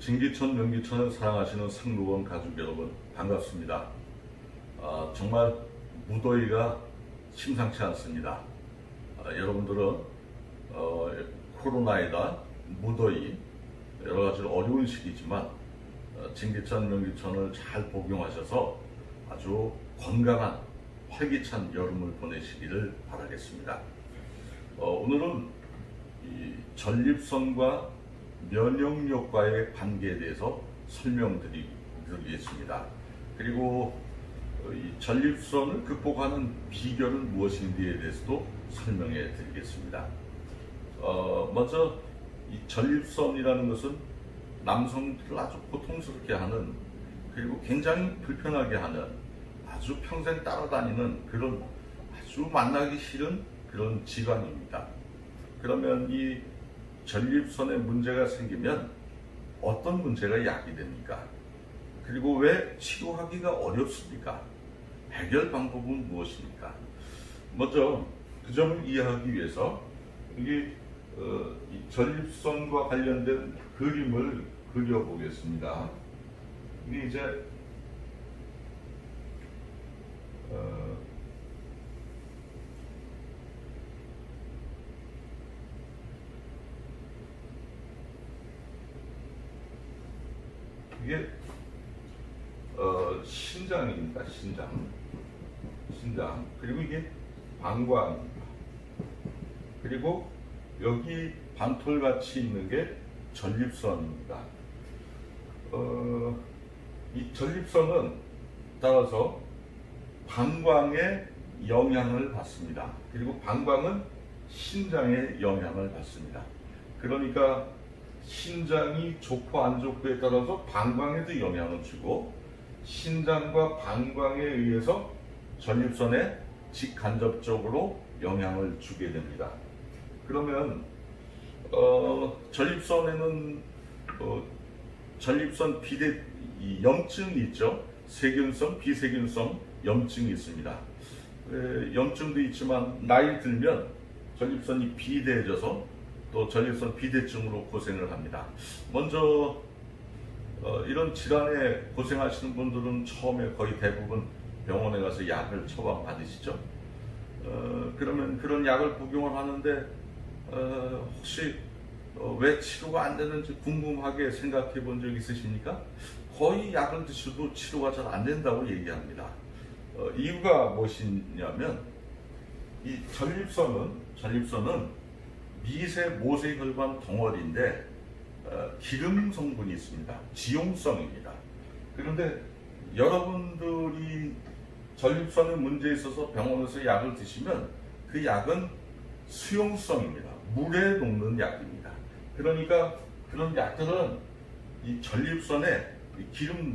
진기천, 명기천을 사랑하시는 상록원 가족 여러분 반갑습니다. 정말 무더위가 심상치 않습니다. 여러분들은 코로나에다 무더위 여러 가지 어려운 시기지만 진기천, 명기천을 잘 복용하셔서 아주 건강한 활기찬 여름을 보내시기를 바라겠습니다. 오늘은 이 전립선과 면역력과의 관계에 대해서 설명드리겠습니다. 그리고 이 전립선을 극복하는 비결은 무엇인지에 대해서도 설명해 드리겠습니다. 먼저 이 전립선이라는 것은 남성들을 아주 고통스럽게 하는, 그리고 굉장히 불편하게 하는, 아주 평생 따라다니는 그런 아주 만나기 싫은 그런 질환입니다. 그러면 이 전립선에 문제가 생기면 어떤 문제가 야기됩니까? 그리고 왜 치료하기가 어렵습니까? 해결 방법은 무엇입니까? 먼저 그 점을 이해하기 위해서 이 전립선과 관련된 그림을 그려보겠습니다. 이게 이제 이게 신장입니다. 신장. 그리고 이게 방광입니다. 그리고 여기 방톨같이 있는 게 전립선입니다. 이 전립선은 따라서 방광에 영향을 받습니다. 그리고 방광은 신장에 영향을 받습니다. 그러니까 신장이 좋고 안 좋고에 따라서 방광에도 영향을 주고, 신장과 방광에 의해서 전립선에 직간접적으로 영향을 주게 됩니다. 그러면 전립선에는 전립선 비대 염증이 있죠. 세균성, 비세균성 염증이 있습니다. 염증도 있지만 나이 들면 전립선이 비대해져서 또 전립선 비대증으로 고생을 합니다. 먼저 이런 질환에 고생하시는 분들은 처음에 거의 대부분 병원에 가서 약을 처방 받으시죠. 그러면 그런 약을 복용을 하는데 혹시 왜 치료가 안 되는지 궁금하게 생각해 본 적 있으십니까? 거의 약을 드셔도 치료가 잘 안 된다고 얘기합니다. 이유가 무엇이냐면 이 전립선은 미세 모세혈관 덩어리인데 기름 성분이 있습니다. 지용성입니다. 그런데 여러분들이 전립선에 문제 있어서 병원에서 약을 드시면 그 약은 수용성입니다. 물에 녹는 약입니다. 그러니까 그런 약들은 이 전립선에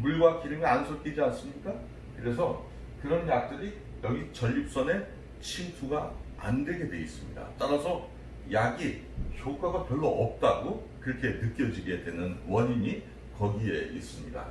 물과 기름이 안 섞이지 않습니까? 그래서 그런 약들이 여기 전립선에 침투가 안 되게 되어 있습니다. 따라서 약이 효과가 별로 없다고 그렇게 느껴지게 되는 원인이 거기에 있습니다.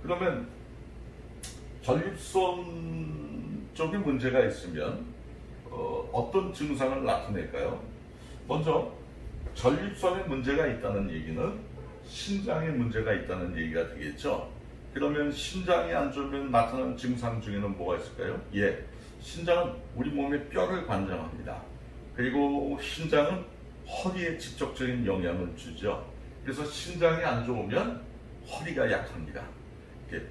그러면 전립선 쪽에 문제가 있으면 어떤 증상을 나타낼까요? 먼저 전립선에 문제가 있다는 얘기는 신장에 문제가 있다는 얘기가 되겠죠. 그러면 신장이 안 좋으면 나타나는 증상 중에는 뭐가 있을까요? 신장은 우리 몸의 뼈를 관장합니다. 그리고 신장은 허리에 직접적인 영향을 주죠. 그래서 신장이 안 좋으면 허리가 약합니다.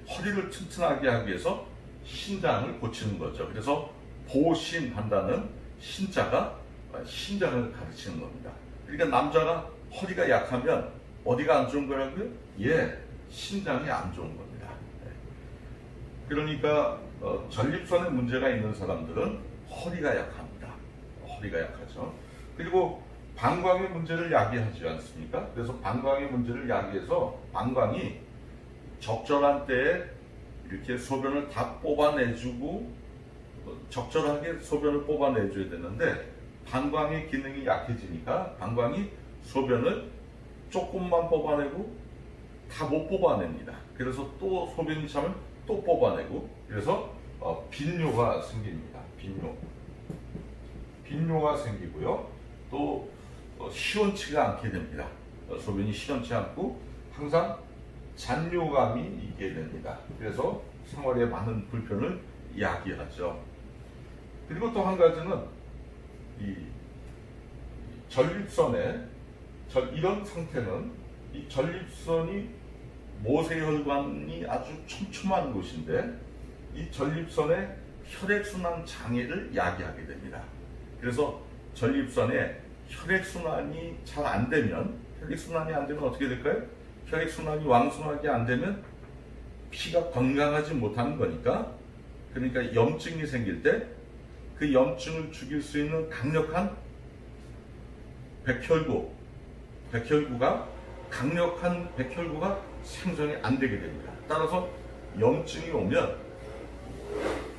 허리를 튼튼하게 하기 위해서 신장을 고치는 거죠. 그래서 보신한다는 신자가 신장을 가르치는 겁니다. 그러니까 남자가 허리가 약하면 어디가 안 좋은 거라고요? 신장이 안 좋은 겁니다. 그러니까 전립선에 문제가 있는 사람들은 허리가 약합니다. 허리가 약하죠. 그리고 방광의 문제를 야기하지 않습니까? 그래서 방광의 문제를 야기해서 방광이 적절한 때에 이렇게 소변을 다 뽑아내주고 적절하게 소변을 뽑아내줘야 되는데 방광의 기능이 약해지니까 방광이 소변을 조금만 뽑아내고 다 못 뽑아냅니다. 그래서 또 소변이 차면 또 뽑아내고, 그래서 빈뇨가 생깁니다. 빈뇨가 생기고요. 또 시원치가 않게 됩니다. 소변이 시원치 않고 항상 잔뇨감이 있게 됩니다. 그래서 생활에 많은 불편을 야기하죠. 그리고 또 한 가지는 이 전립선에 이런 상태는 이 전립선이 모세혈관이 아주 촘촘한 곳인데 이 전립선에 혈액순환 장애를 야기하게 됩니다. 그래서 전립선에 혈액순환이 잘 안 되면, 혈액순환이 안 되면 어떻게 될까요? 혈액순환이 왕성하게 안 되면 피가 건강하지 못하는 거니까, 그러니까 염증이 생길 때 그 염증을 죽일 수 있는 강력한 강력한 백혈구가 생성이 안 되게 됩니다. 따라서 염증이 오면,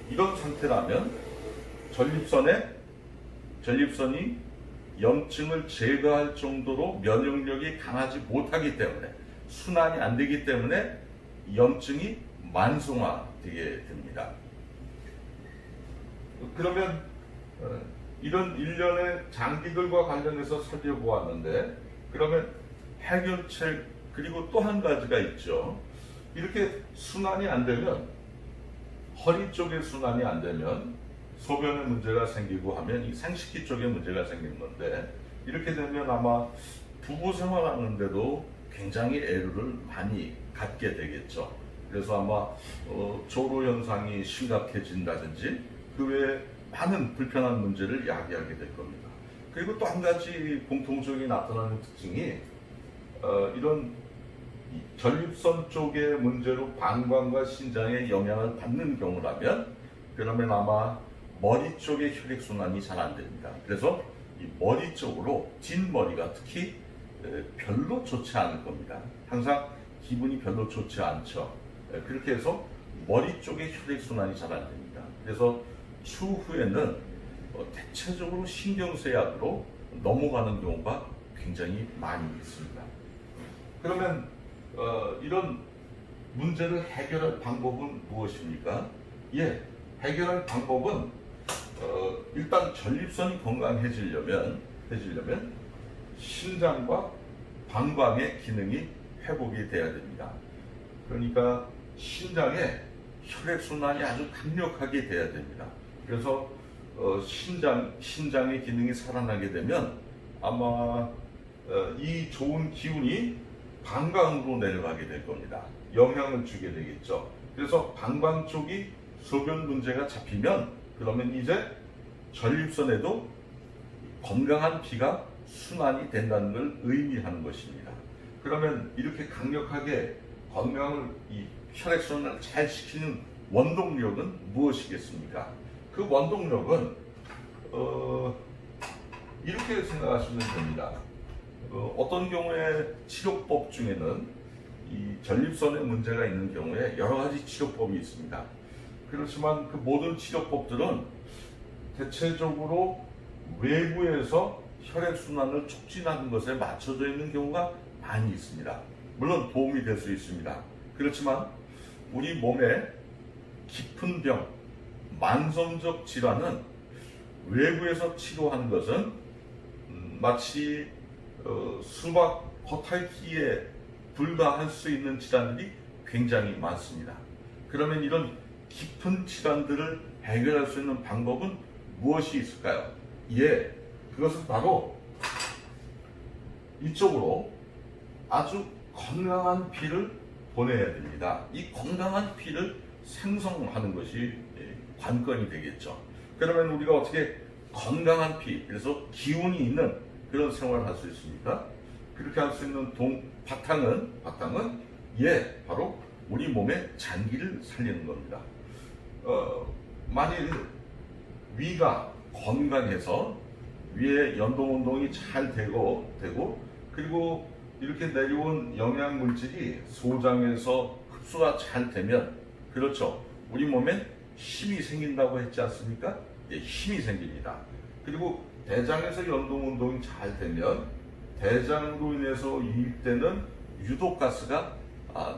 이런 상태라면 전립선이 염증을 제거할 정도로 면역력이 강하지 못하기 때문에, 순환이 안 되기 때문에 염증이 만성화되게 됩니다. 그러면 이런 일련의 장기들과 관련해서 살펴보았는데, 그러면 해결책, 그리고 또 한 가지가 있죠. 이렇게 순환이 안 되면, 허리 쪽에 순환이 안 되면 소변에 문제가 생기고 하면 이 생식기 쪽에 문제가 생기는 건데, 이렇게 되면 아마 부부 생활하는데도 굉장히 애로를 많이 갖게 되겠죠. 그래서 아마 조로 현상이 심각해진다든지 그 외에 많은 불편한 문제를 야기하게 될 겁니다. 그리고 또 한 가지 공통적인 나타나는 특징이 이런 전립선 쪽의 문제로 방광과 신장에 영향을 받는 경우라면, 그러면 아마 머리 쪽의 혈액순환이 잘 안 됩니다. 그래서 이 머리 쪽으로, 뒷머리가 특히 별로 좋지 않을 겁니다. 항상 기분이 별로 좋지 않죠. 그렇게 해서 머리 쪽의 혈액순환이 잘 안 됩니다. 그래서 추후에는 대체적으로 신경쇠약으로 넘어가는 경우가 굉장히 많이 있습니다. 그러면 이런 문제를 해결할 방법은 무엇입니까? 해결할 방법은 일단 전립선이 건강해지려면 신장과 방광의 기능이 회복이 돼야 됩니다. 그러니까 신장에 혈액순환이 아주 강력하게 돼야 됩니다. 그래서 신장의 기능이 살아나게 되면 아마 이 좋은 기운이 방광으로 내려가게 될 겁니다. 영향을 주게 되겠죠. 그래서 방광 쪽이 소변 문제가 잡히면, 그러면 이제 전립선에도 건강한 피가 순환이 된다는 걸 의미하는 것입니다. 그러면 이렇게 강력하게 이 혈액순환을 잘 시키는 원동력은 무엇이겠습니까? 그 원동력은 이렇게 생각하시면 됩니다. 어떤 경우에 치료법 중에는 이 전립선에 문제가 있는 경우에 여러 가지 치료법이 있습니다. 그렇지만 그 모든 치료법들은 대체적으로 외부에서 혈액순환을 촉진하는 것에 맞춰져 있는 경우가 많이 있습니다. 물론 도움이 될 수 있습니다. 그렇지만 우리 몸에 깊은 병, 만성적 질환은 외부에서 치료하는 것은 마치 수박 겉핥기에 불과할 수 있는 질환들이 굉장히 많습니다. 그러면 이런 깊은 질환들을 해결할 수 있는 방법은 무엇이 있을까요? 그것은 바로 이쪽으로 아주 건강한 피를 보내야 됩니다. 이 건강한 피를 생성하는 것이 관건이 되겠죠. 그러면 우리가 어떻게 건강한 피, 그래서 기운이 있는 그런 생활을 할 수 있습니까? 그렇게 할 수 있는 바탕은 바로 우리 몸의 장기를 살리는 겁니다. 만일 위가 건강해서 위에 연동운동이 잘 되고 그리고 이렇게 내려온 영양물질이 소장에서 흡수가 잘 되면, 그렇죠, 우리 몸에 힘이 생긴다고 했지 않습니까? 힘이 생깁니다. 그리고 대장에서 연동운동이 잘 되면 대장으로 인해서 유입되는 유독가스가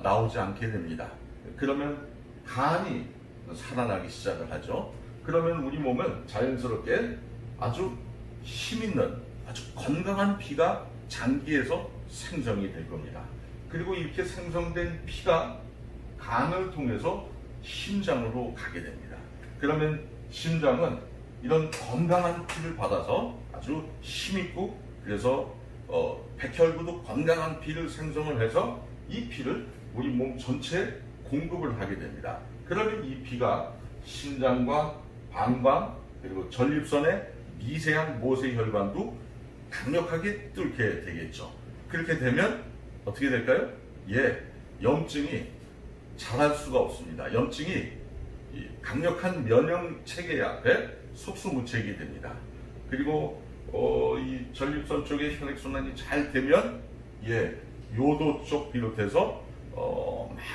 나오지 않게 됩니다. 그러면 간이 살아나기 시작을 하죠. 그러면 우리 몸은 자연스럽게 아주 힘있는, 아주 건강한 피가 장기에서 생성이 될 겁니다. 그리고 이렇게 생성된 피가 간을 통해서 심장으로 가게 됩니다. 그러면 심장은 이런 건강한 피를 받아서 아주 힘있고, 그래서 백혈구도 건강한 피를 생성을 해서 이 피를 우리 몸 전체에 공급을 하게 됩니다. 그러면 이 피가 심장과 방광 그리고 전립선의 미세한 모세혈관도 강력하게 뚫게 되겠죠. 그렇게 되면 어떻게 될까요? 염증이 잘할 수가 없습니다. 염증이 이 강력한 면역 체계 앞에 속수무책이 됩니다. 그리고 이 전립선 쪽에 혈액순환이 잘 되면 요도 쪽 비롯해서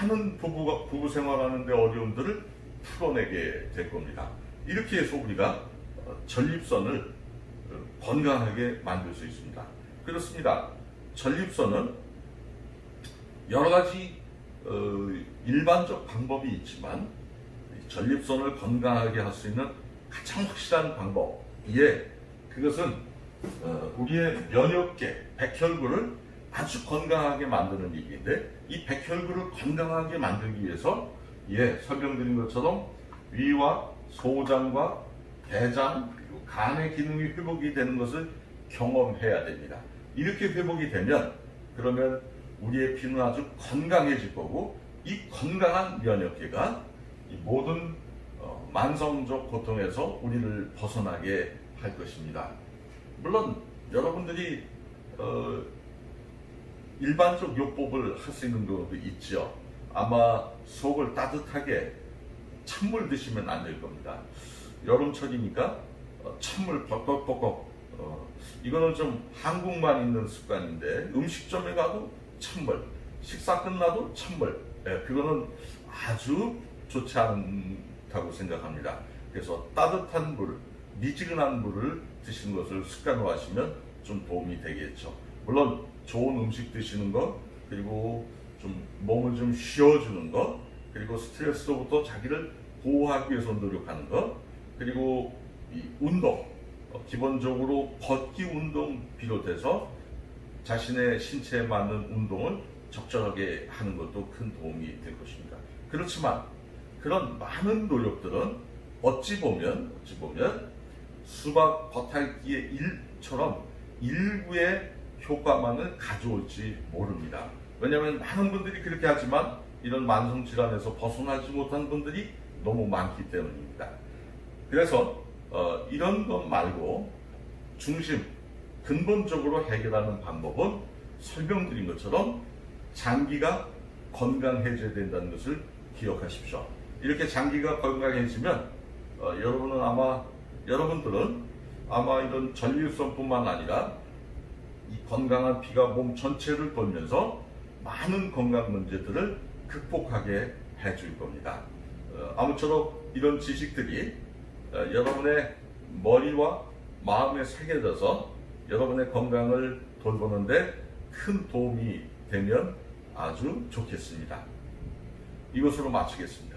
많은 부부 생활하는데 어려움들을 풀어내게 될 겁니다. 이렇게 해서 우리가 전립선을 건강하게 만들 수 있습니다. 그렇습니다. 전립선은 여러 가지 일반적 방법이 있지만 전립선을 건강하게 할 수 있는 가장 확실한 방법, 그것은 우리의 면역계, 백혈구를 아주 건강하게 만드는 일인데, 이 백혈구를 건강하게 만들기 위해서 설명드린 것처럼 위와 소장과 대장 그리고 간의 기능이 회복이 되는 것을 경험해야 됩니다. 이렇게 회복이 되면 그러면 우리의 피는 아주 건강해질 거고, 이 건강한 면역계가 이 모든 만성적 고통에서 우리를 벗어나게 할 것입니다. 물론 여러분들이 일반적 요법을 할 수 있는 경우도 있죠. 아마 속을 따뜻하게 찬물 드시면 안 될 겁니다. 여름철이니까 찬물 벅벅벅벅, 이거는 좀 한국만 있는 습관인데, 음식점에 가도 찬물, 식사 끝나도 찬물, 그거는 아주 좋지 않다고 생각합니다. 그래서 따뜻한 물, 미지근한 물을 드시는 것을 습관으로 하시면 좀 도움이 되겠죠. 물론 좋은 음식 드시는 것, 그리고 좀 몸을 좀 쉬어주는 것, 그리고 스트레스로부터 자기를 보호하기 위해서 노력하는 것, 그리고 이 운동, 기본적으로 걷기 운동 비롯해서 자신의 신체에 맞는 운동을 적절하게 하는 것도 큰 도움이 될 것입니다. 그렇지만 그런 많은 노력들은 어찌 보면 수박 겉핥기의 일처럼 일부의 효과만을 가져올지 모릅니다. 왜냐하면 많은 분들이 그렇게 하지만 이런 만성질환에서 벗어나지 못한 분들이 너무 많기 때문입니다. 그래서 이런 것 말고 근본적으로 해결하는 방법은 설명드린 것처럼 장기가 건강해져야 된다는 것을 기억하십시오. 이렇게 장기가 건강해지면 여러분들은 아마 이런 전립선뿐만 아니라 이 건강한 피가 몸 전체를 돌면서 많은 건강 문제들을 극복하게 해줄 겁니다. 아무쪼록 이런 지식들이 여러분의 머리와 마음에 새겨져서 여러분의 건강을 돌보는데 큰 도움이 되면 아주 좋겠습니다. 이것으로 마치겠습니다.